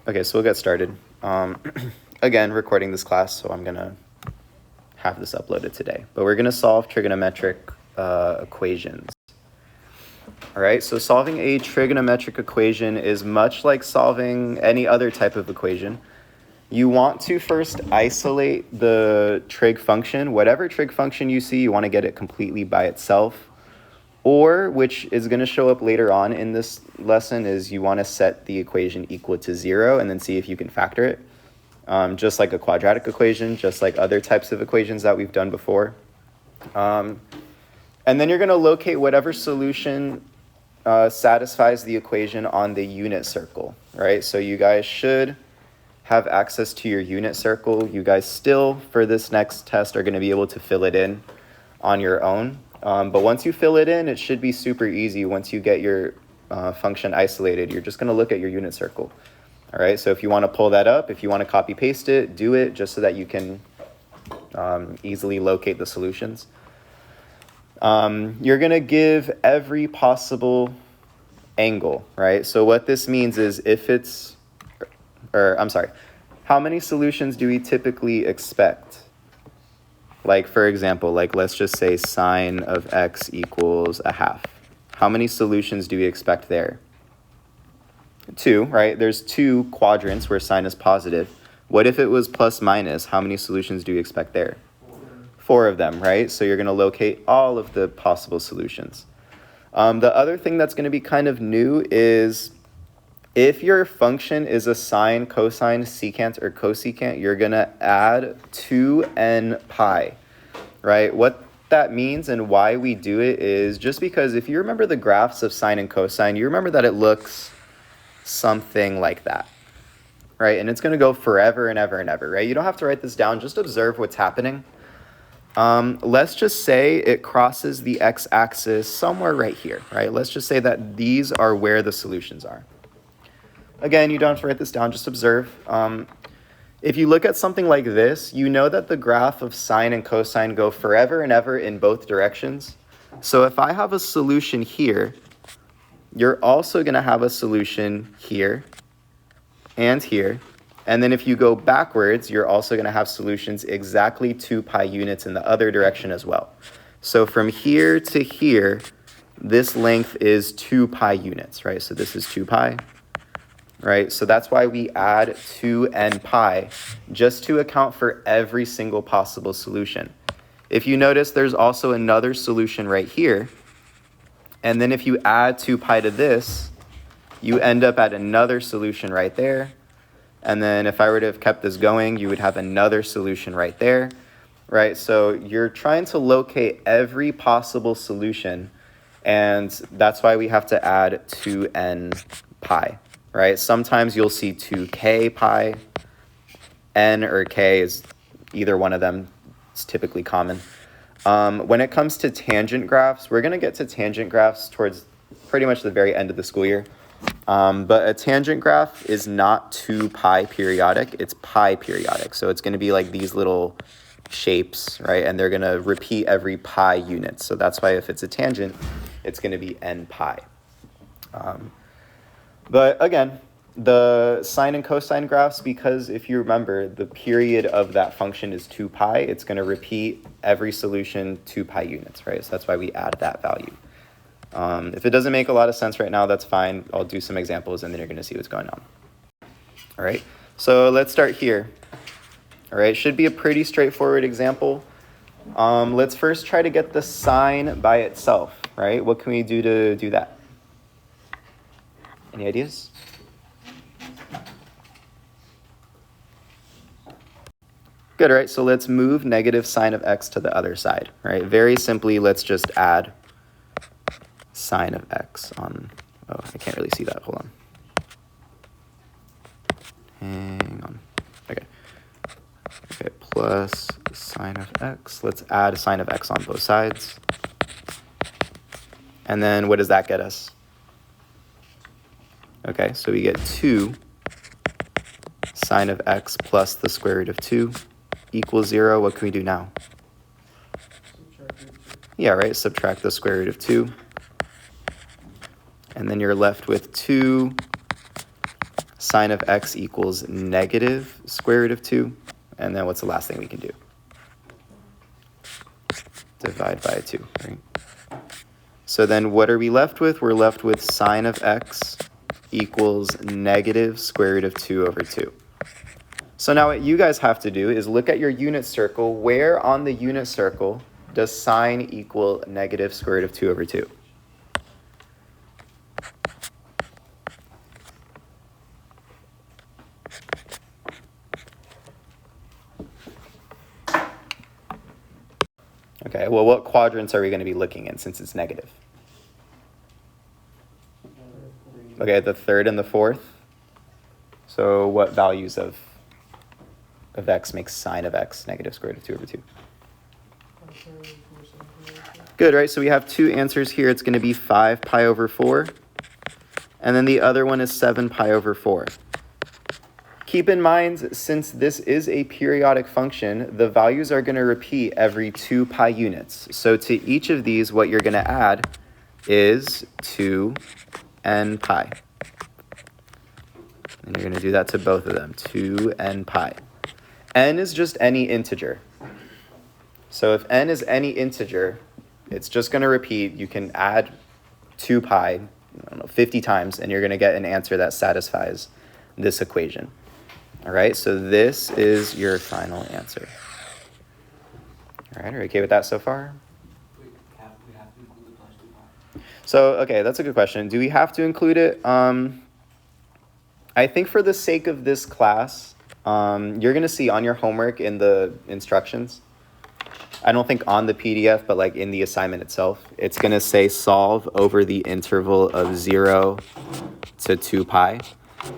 Okay, so we'll get started. Again, recording this class, so I'm going to have this uploaded today. But we're going to solve trigonometric equations. All right, so solving a trigonometric equation is much like solving any other type of equation. You want to first isolate the trig function. Whatever trig function you see, you want to get it completely by itself. Or, which is going to show up later on in this lesson, is you want to set the equation equal to 0 and then see if you can factor it. Just like a quadratic equation, just like other types of equations that we've done before. And then you're going to locate whatever solution satisfies the equation on the unit circle, right? So you guys should have access to your unit circle. You guys still, for this next test, are going to be able to fill it in on your own. But once you fill it in, it should be super easy. Once you get your function isolated, you're just going to look at your unit circle. All right, so if you want to pull that up, if you want to copy paste it, do it just so that you can easily locate the solutions. You're going to give every possible angle, right? So what this means is how many solutions do we typically expect? Like, for example, let's just say sine of x equals a half. How many solutions do we expect there? 2, right? There's 2 quadrants where sine is positive. What if it was plus minus? How many solutions do we expect there? 4 of them, right? So you're going to locate all of the possible solutions. The other thing that's going to be kind of new is if your function is a sine, cosine, secant, or cosecant, you're going to add 2n pi, right? What that means and why we do it is just because if you remember the graphs of sine and cosine, you remember that it looks something like that, right? And it's going to go forever and ever and ever, right? You don't have to write this down. Just observe what's happening. Let's just say it crosses the x-axis somewhere right here, right? Let's just say that these are where the solutions are. Again, you don't have to write this down, just observe. If you look at something like this, you know that the graph of sine and cosine go forever and ever in both directions. So if I have a solution here, you're also going to have a solution here and here. And then if you go backwards, you're also going to have solutions exactly 2 pi units in the other direction as well. So from here to here, this length is 2 pi units, right? So this is 2 pi, right? So that's why we add 2n pi, just to account for every single possible solution. If you notice, there's also another solution right here. And then if you add 2 pi to this, you end up at another solution right there. And then if I were to have kept this going, you would have another solution right there, right? So you're trying to locate every possible solution, and that's why we have to add 2n pi, right? Sometimes you'll see 2k pi. N or k is either one of them. It's typically common. When it comes to tangent graphs, we're going to get to tangent graphs towards pretty much the very end of the school year. But a tangent graph is not 2 pi periodic, it's pi periodic. So it's going to be like these little shapes, right? And they're going to repeat every pi unit. So that's why if it's a tangent, it's going to be n pi. But again, the sine and cosine graphs, because if you remember, the period of that function is 2 pi, it's going to repeat every solution 2 pi units, right? So that's why we add that value. If it doesn't make a lot of sense right now, that's fine. I'll do some examples and then you're going to see what's going on. All right, so let's start here. All right, should be a pretty straightforward example. Let's first try to get the sine by itself, right? What can we do to do that? Any ideas? Good, right? So let's move negative sine of x to the other side, right? Very simply, let's just add sine of x on, oh, I can't really see that, hold on. Hang on, okay, plus sine of x, let's add sine of x on both sides. And then what does that get us? Okay, so we get 2 sine of x plus the square root of 2 equals 0. What can we do now? Yeah, right, subtract the square root of 2. And then you're left with 2 sine of x equals negative square root of 2. And then what's the last thing we can do? Divide by 2, right? So then what are we left with? We're left with sine of x equals negative square root of 2 over 2. So now what you guys have to do is look at your unit circle. Where on the unit circle does sine equal negative square root of 2 over 2? Okay, well, what quadrants are we going to be looking in since it's negative? Okay, the third and the fourth. So what values of x makes sine of x negative square root of 2 over 2? Good, right? So we have two answers here. It's going to be 5 pi over 4. And then the other one is 7 pi over 4. Keep in mind, since this is a periodic function, the values are going to repeat every 2 pi units. So to each of these, what you're going to add is 2n pi. And you're going to do that to both of them, 2n pi. N is just any integer. So if n is any integer, it's just going to repeat. You can add 2 pi, I don't know, 50 times, and you're going to get an answer that satisfies this equation. All right, so this is your final answer. All right, are you okay with that so far? We have to include the plus 2 pi. So, okay, that's a good question. Do we have to include it? I think for the sake of this class, you're going to see on your homework in the instructions, I don't think on the PDF, but like in the assignment itself, it's going to say solve over the interval of 0 to 2 pi.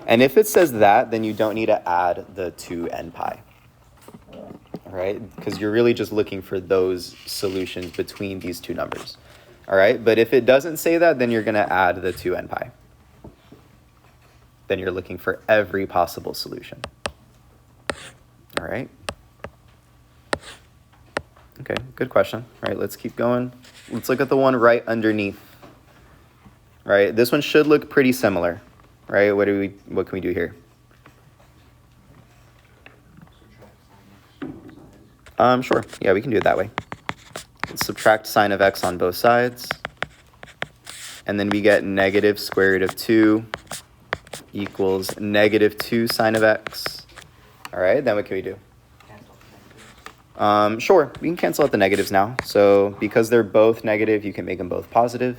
And if it says that, then you don't need to add the 2n pi, all right? Because you're really just looking for those solutions between these two numbers, all right? But if it doesn't say that, then you're going to add the 2n pi. Then you're looking for every possible solution, all right? Okay, good question. All right, let's keep going. Let's look at the one right underneath. All right, this one should look pretty similar. Right? What can we do here? Sure. Yeah, we can do it that way. Let's subtract sine of x on both sides. And then we get negative square root of 2 equals negative 2 sine of x. All right, then what can we do? Sure, we can cancel out the negatives now. So because they're both negative, you can make them both positive.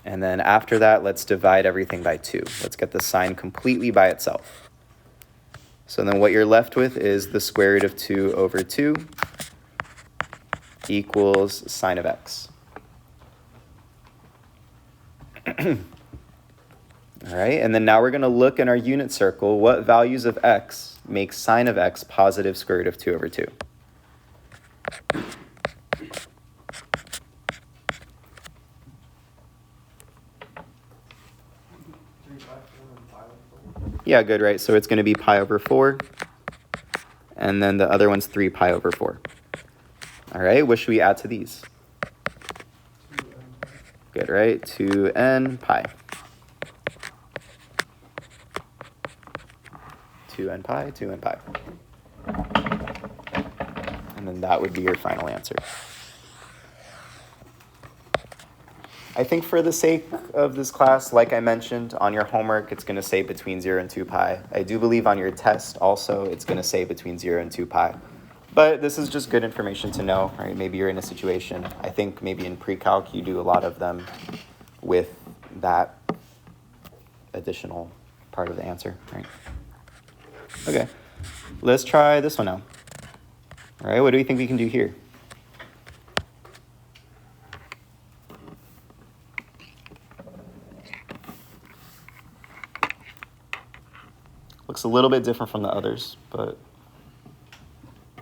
And then after that, let's divide everything by 2. Let's get the sign completely by itself. So then what you're left with is the square root of 2 over 2 equals sine of x. All right, and then now we're going to look in our unit circle. What values of x make sine of x positive square root of 2 over 2? Yeah, good, right? So it's going to be pi over 4. And then the other one's 3 pi over 4. All right, what should we add to these? Good, right? 2n pi. 2n pi, 2n pi. And then that would be your final answer. I think for the sake of this class, like I mentioned, on your homework, it's going to say between 0 and 2 pi. I do believe on your test also, it's going to say between 0 and 2 pi. But this is just good information to know, right? Maybe you're in a situation, I think maybe in pre-calc, you do a lot of them with that additional part of the answer, right? Okay, let's try this one now. All right, what do we think we can do here? Looks a little bit different from the others, but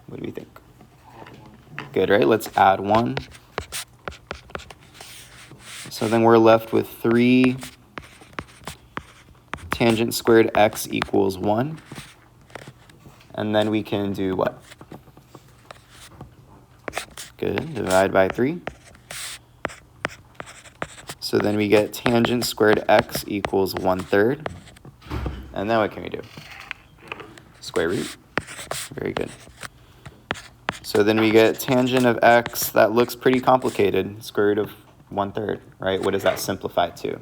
what do we think? Good, right? Let's add 1. So then we're left with 3 tangent squared x equals 1. And then we can do what? Good, divide by 3. So then we get tangent squared x equals 1/3. And then what can we do? Square root. Very good. So then we get tangent of x. That looks pretty complicated. Square root of 1/3, right? What does that simplify to? 1/3.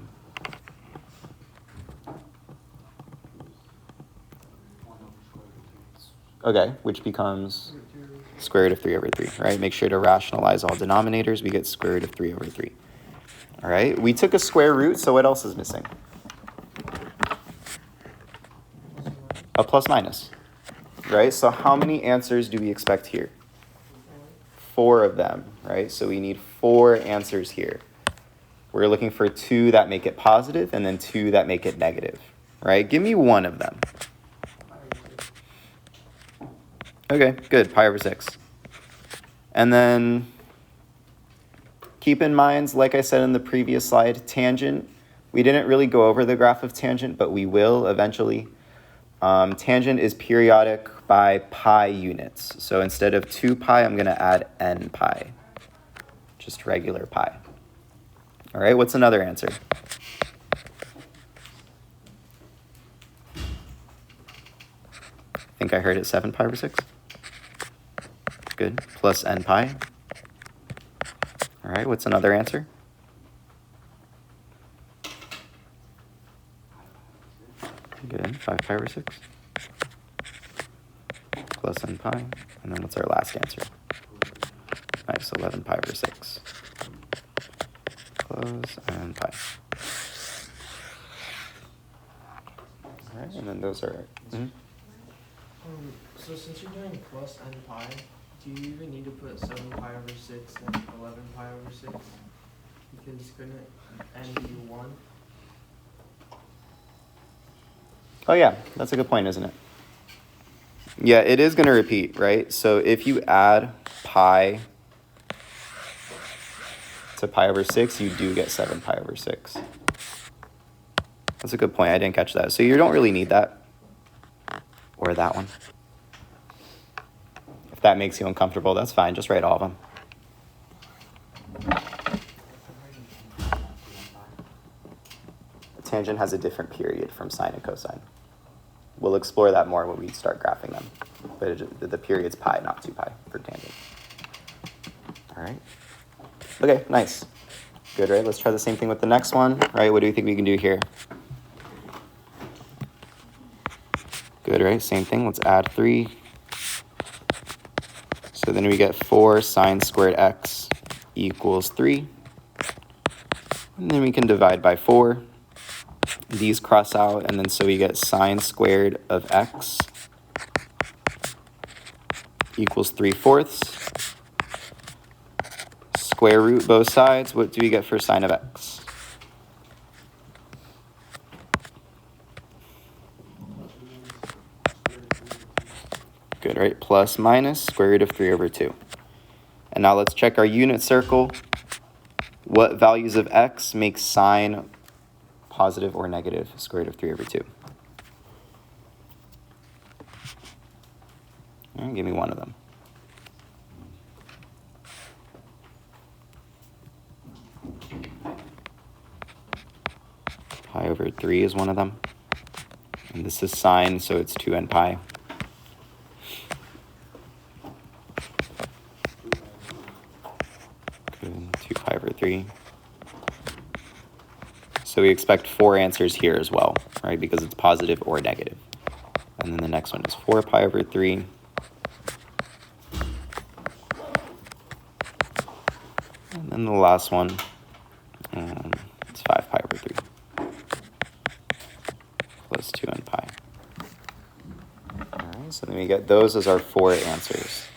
Okay, which becomes square root of 3/3, right? Make sure to rationalize all denominators. We get square root of 3/3. All right, we took a square root, so what else is missing? A plus minus, right? So how many answers do we expect here? 4 of them, right? So we need 4 answers here. We're looking for 2 that make it positive and then 2 that make it negative, right? Give me one of them. Okay, good, pi/6. And then keep in mind, like I said in the previous slide, tangent. We didn't really go over the graph of tangent, but we will eventually. Tangent is periodic by pi units. So instead of 2 pi, I'm going to add n pi, just regular pi. All right, what's another answer? I think I heard it 7 pi/6. Good, plus n pi. All right, what's another answer? Good, 5 pi/6. Plus n pi. And then what's our last answer? Nice, 11 pi/6. Plus n pi. All right, and then those are... So since you're doing plus n pi, do you even need to put 7 pi/6 and 11 pi/6? Because couldn't n be 1? Oh yeah, that's a good point, isn't it? Yeah, it is going to repeat, right? So if you add pi to pi/6, you do get 7 pi/6. That's a good point. I didn't catch that. So you don't really need that. Or that one. If that makes you uncomfortable, that's fine. Just write all of them. A tangent has a different period from sine and cosine. We'll explore that more when we start graphing them. But the period's pi, not 2 pi for tangent. All right. Okay, nice. Good, right? Let's try the same thing with the next one, right? What do you think we can do here? Good, right? Same thing. Let's add 3. So then we get 4 sine squared x equals 3. And then we can divide by 4. These cross out, and then so we get sine squared of x equals 3/4. Square root both sides. What do we get for sine of x? Good, right? Plus minus square root of 3/2. And now let's check our unit circle. What values of x make sine positive or negative square root of 3/2? All right, give me one of them. Pi/3 is one of them. And this is sine, so it's 2n pi. Good, 2 pi/3. So we expect 4 answers here as well, right? Because it's positive or negative. And then the next one is 4 pi/3. And then the last one, it's 5 pi/3. Plus 2n pi. All right, so then we get those as our 4 answers.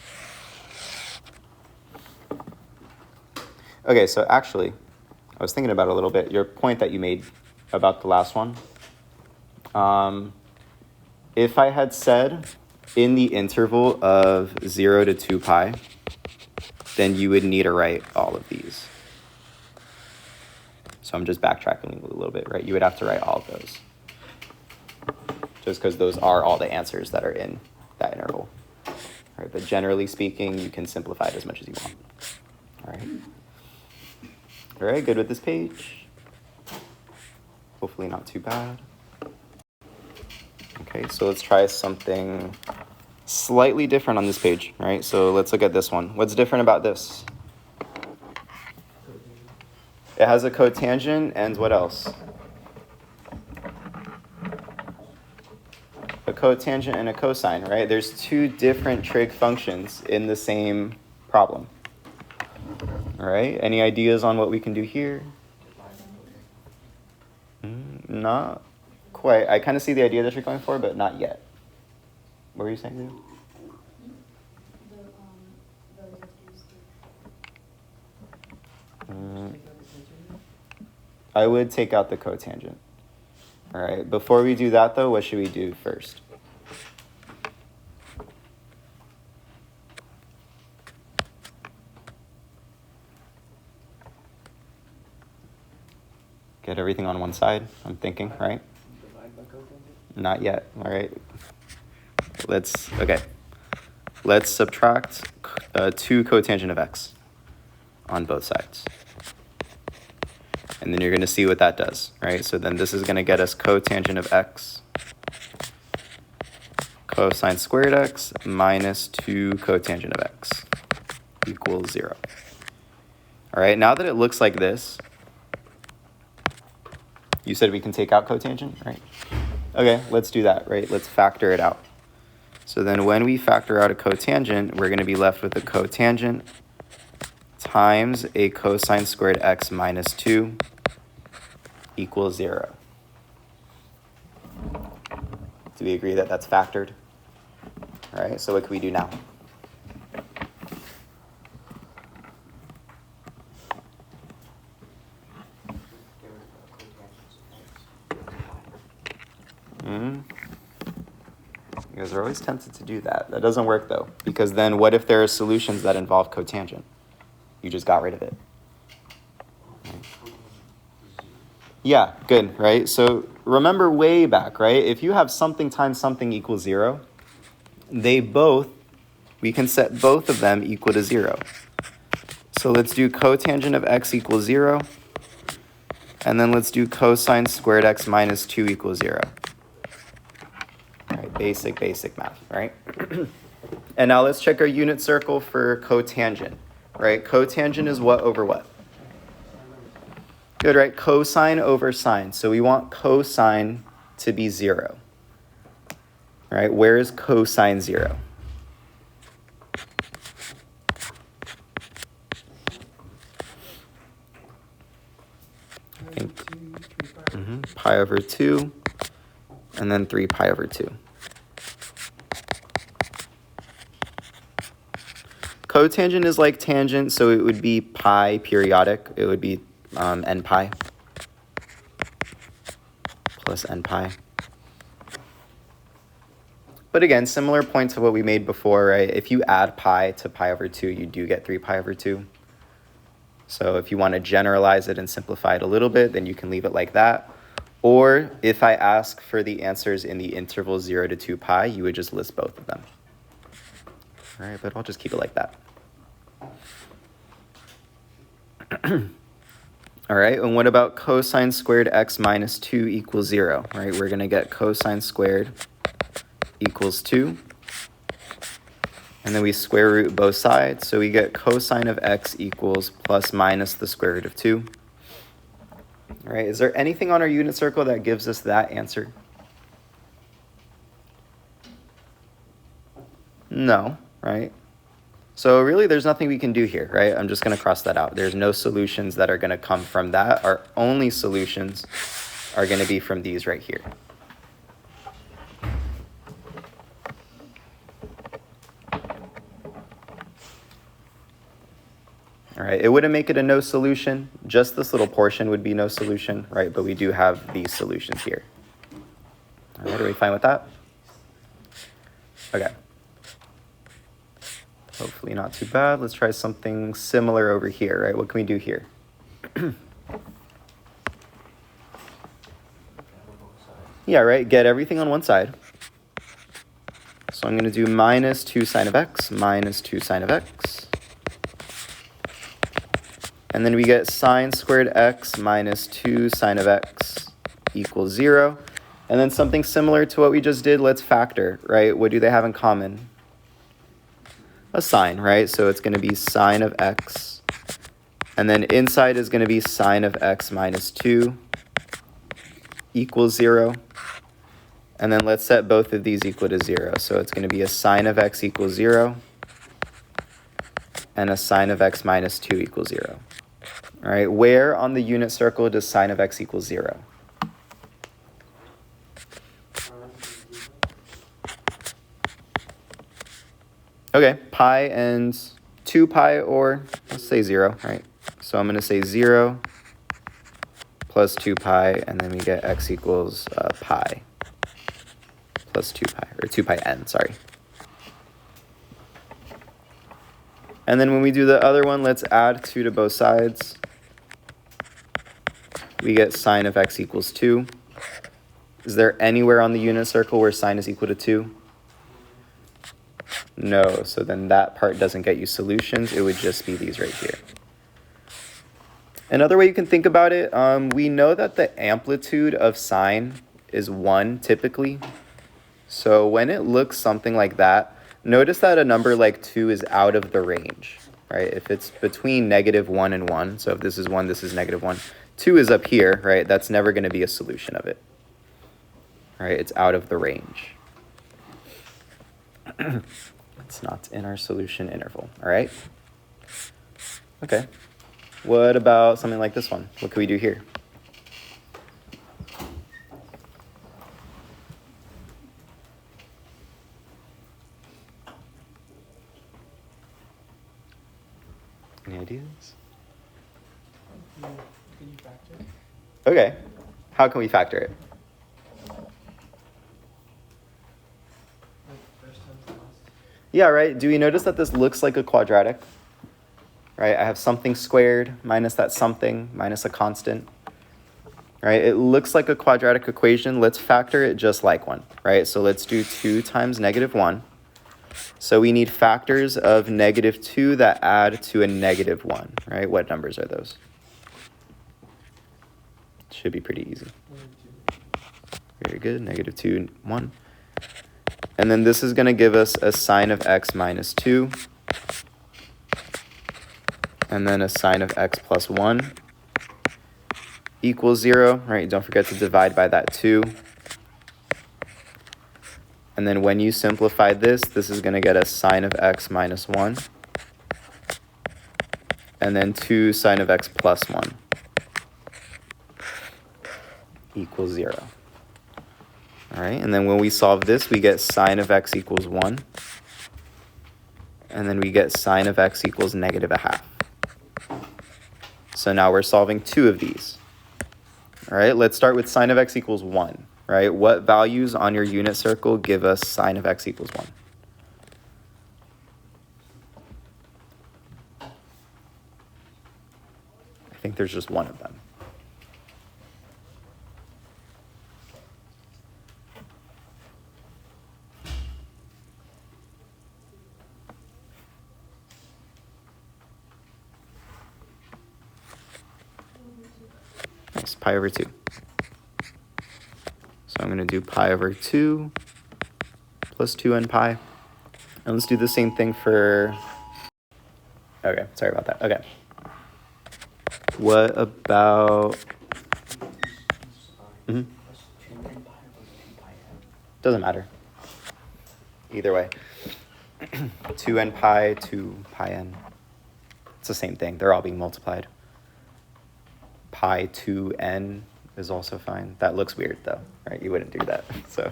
Okay, so actually, I was thinking about it a little bit. Your point that you made about the last one. If I had said in the interval of 0 to 2 pi, then you would need to write all of these. So I'm just backtracking a little bit, right? You would have to write all of those. Just because those are all the answers that are in that interval. All right, but generally speaking, you can simplify it as much as you want. All right. All right, good with this page. Hopefully not too bad. Okay, so let's try something slightly different on this page, right? So let's look at this one. What's different about this? It has a cotangent and what else? A cotangent and a cosine, right? There's two different trig functions in the same problem. All right, any ideas on what we can do here? Not quite. I kind of see the idea that you're going for, but not yet. What were you saying, Lou? I would take out the cotangent. All right, before we do that, though, what should we do first? Get everything on one side, I'm thinking, right? Not yet, all right. Let's subtract 2 cotangent of x on both sides. And then you're going to see what that does, right? So then this is going to get us cotangent of x cosine squared x minus 2 cotangent of x equals 0. All right, now that it looks like this, you said we can take out cotangent, right? Okay, let's do that, right? Let's factor it out. So then when we factor out a cotangent, we're going to be left with a cotangent times a cosine squared x minus 2 equals 0. Do we agree that that's factored? All right, so what can we do now? You guys are always tempted to do that. That doesn't work, though, because then what if there are solutions that involve cotangent? You just got rid of it. Yeah, good, right? So remember way back, right? If you have something times something equals 0, we can set both of them equal to 0. So let's do cotangent of x equals 0, and then let's do cosine squared x minus 2 equals 0. All right, basic math, right? And now let's check our unit circle for cotangent, right? Cotangent is what over what? Good, right? Cosine over sine. So we want cosine to be 0. Right? Where is cosine 0? Pi over 2, and then 3 pi over 2. Cotangent is like tangent, so it would be pi periodic. It would be n pi plus n pi. But again, similar point to what we made before, right? If you add pi to pi over 2, you do get 3 pi over 2. So if you want to generalize it and simplify it a little bit, then you can leave it like that. Or if I ask for the answers in the interval 0 to 2 pi, you would just list both of them. All right, but I'll just keep it like that. All right, and what about cosine squared x minus 2 equals 0? All right, we're going to get cosine squared equals 2. And then we square root both sides, so we get cosine of x equals plus minus the square root of 2. All right, is there anything on our unit circle that gives us that answer? No, right? So really there's nothing we can do here, right? I'm just going to cross that out. There's no solutions that are going to come from that. Our only solutions are going to be from these right here. All right, it wouldn't make it a no solution. Just this little portion would be no solution, right? But we do have these solutions here. All right, are we fine with that? Okay. Hopefully not too bad. Let's try something similar over here, right? What can we do here? Yeah, right, get everything on one side. So I'm going to do minus 2 sine of x, minus 2 sine of x. And then we get sine squared x minus 2 sine of x equals 0. And then something similar to what we just did, let's factor, right? What do they have in common? A sine, right? So it's going to be sine of x. And then inside is going to be sine of x minus 2 equals 0. And then let's set both of these equal to 0. So it's going to be a sine of x equals 0 and a sine of x minus 2 equals 0. All right, where on the unit circle does sine of x equals 0? Okay, pi and 2 pi, or let's say 0, right? So I'm going to say 0 plus 2 pi, and then we get x equals pi plus 2 pi, or 2 pi n, sorry. And then when we do the other one, let's add 2 to both sides. We get sine of x equals 2. Is there anywhere on the unit circle where sine is equal to 2? No, so then that part doesn't get you solutions. It would just be these right here. Another way you can think about it, we know that the amplitude of sine is 1 typically. So when it looks something like that, notice that a number like 2 is out of the range, right? If it's between -1 and 1, so if this is 1, this is -1, 2 is up here, right? That's never going to be a solution of it, right? It's out of the range. It's not in our solution interval, all right? Okay. What about something like this one? What can we do here? Any ideas? Can you factor it? Okay. How can we factor it? Like first times last. Yeah, right. Do we notice that this looks like a quadratic? Right? I have something squared minus that something minus a constant. Right? It looks like a quadratic equation. Let's factor it just like one. Right? So let's do 2 times -1. So we need factors of -2 that add to a -1. Right? What numbers are those? Should be pretty easy. Very good. -2, 1. And then this is going to give us a sine of x minus 2. And then a sine of x plus 1 equals 0. Right? Don't forget to divide by that 2. And then when you simplify this, this is going to get a sine of x minus 1. And then 2 sine of x plus 1 equals 0. All right, and then when we solve this, we get sine of x equals 1. And then we get sine of x equals -1/2. So now we're solving 2 of these. All right, let's start with sine of x equals 1. Right, what values on your unit circle give us sine of x equals 1? I think there's just one of them. Nice, pi over 2. So I'm going to do pi over 2 plus 2n pi. And let's do the same thing for... Okay, sorry about that. Okay. What about... Plus 2n pi or 2 pi n? Doesn't matter. Either way. 2n pi, 2 pi n. It's the same thing. They're all being multiplied. Pi 2n is also fine. That looks weird though, right? You wouldn't do that. So,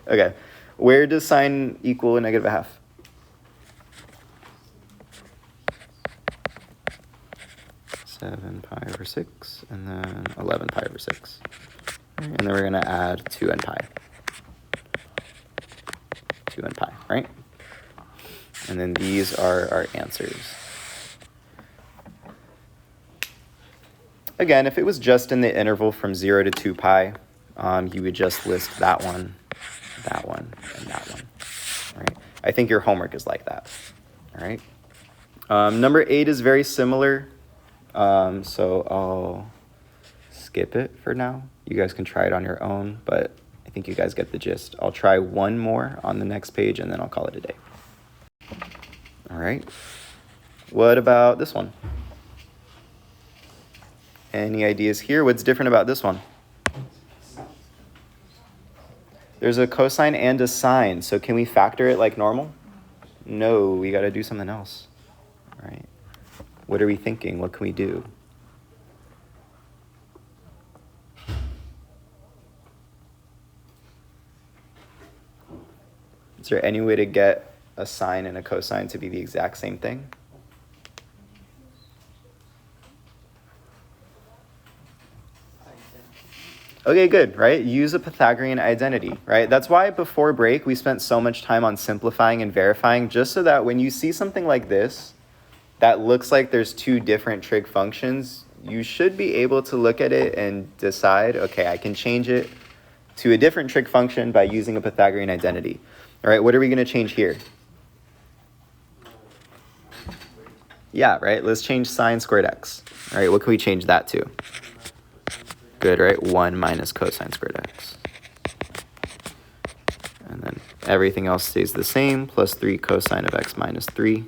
okay. Where does sine equal a -1/2? Seven pi over 6, and then 11 pi over 6. And then we're going to add 2n pi. 2n pi, right? And then these are our answers. Again, if it was just in the interval from 0 to 2 pi, you would just list that one, and that one. All right? I think your homework is like that. All right. Number 8 is very similar, so I'll skip it for now. You guys can try it on your own, but I think you guys get the gist. I'll try one more on the next page and then I'll call it a day. All right. What about this one? Any ideas here? What's different about this one? There's a cosine and a sine, so can we factor it like normal? No, we got to do something else. All right. What are we thinking? What can we do? Is there any way to get a sine and a cosine to be the exact same thing? Okay, good, right? Use a Pythagorean identity, right? That's why before break we spent so much time on simplifying and verifying, just so that when you see something like this that looks like there's two different trig functions, you should be able to look at it and decide, okay, I can change it to a different trig function by using a Pythagorean identity. All right, what are we going to change here? Yeah, right? Let's change sine squared x. All right, what can we change that to? Good, right? 1 minus cosine squared x. And then everything else stays the same, plus 3 cosine of x minus 3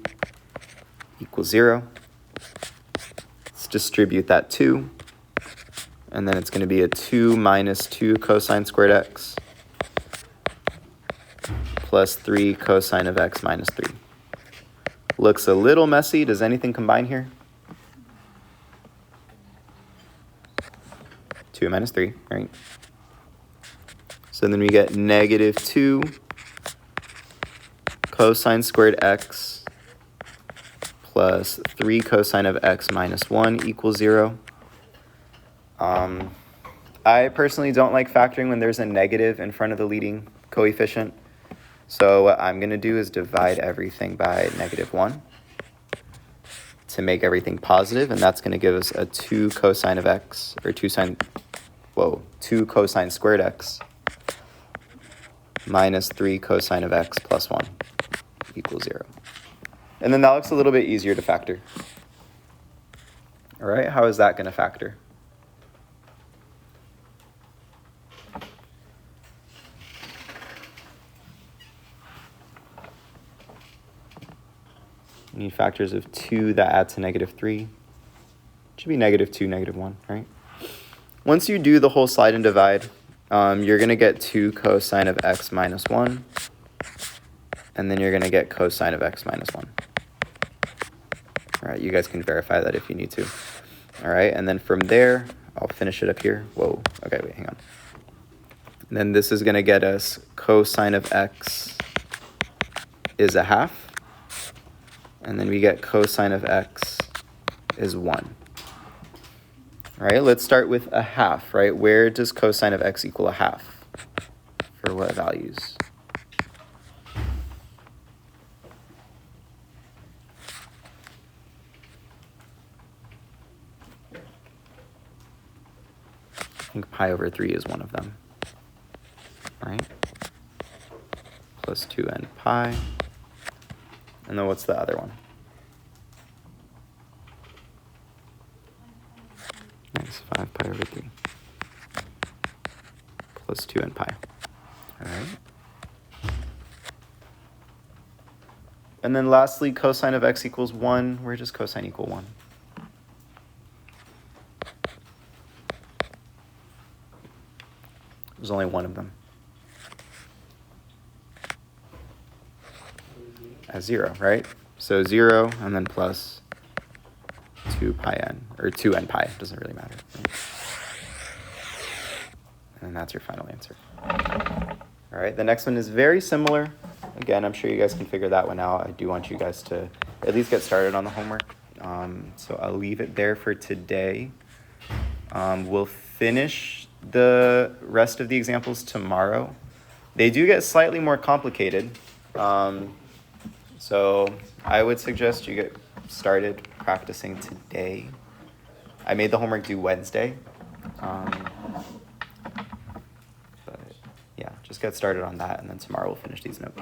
equals 0. Let's distribute that 2. And then it's going to be a 2 minus 2 cosine squared x plus 3 cosine of x minus 3. Looks a little messy. Does anything combine here? 2 minus 3, right? So then we get negative 2 cosine squared x plus 3 cosine of x minus 1 equals 0. I personally don't like factoring when there's a negative in front of the leading coefficient. So what I'm going to do is divide everything by negative 1 to make everything positive, and that's going to give us a 2 cosine of x, or 2 cosine squared x minus 3 cosine of x plus 1 equals 0. And then that looks a little bit easier to factor. All right, how is that going to factor? We need factors of 2 that add to negative 3. It should be negative 2, negative 1, right? Once you do the whole slide and divide, you're going to get 2 cosine of x minus 1. And then you're going to get cosine of x minus 1. All right, you guys can verify that if you need to. All right, and then from there, I'll finish it up here. Whoa, okay, wait, hang on. And then this is going to get us cosine of x is a half. And then we get cosine of x is 1. All right, let's start with a half, right? Where does cosine of x equal a half? For what values? I think pi over 3 is one of them, right? Plus 2n pi. And then what's the other one? Nice, 5 pi over 3. Plus 2n pi. All right. And then lastly, cosine of x equals 1. Where does cosine equal 1? There's only one of them. As 0, right? So 0 and then plus 2 pi n, or 2n pi, doesn't really matter. Right? And that's your final answer. All right, the next one is very similar. Again, I'm sure you guys can figure that one out. I do want you guys to at least get started on the homework. So I'll leave it there for today. We'll finish the rest of the examples tomorrow. They do get slightly more complicated. So I would suggest you get started practicing today. I made the homework due Wednesday. But yeah, just get started on that, and then tomorrow we'll finish these notes.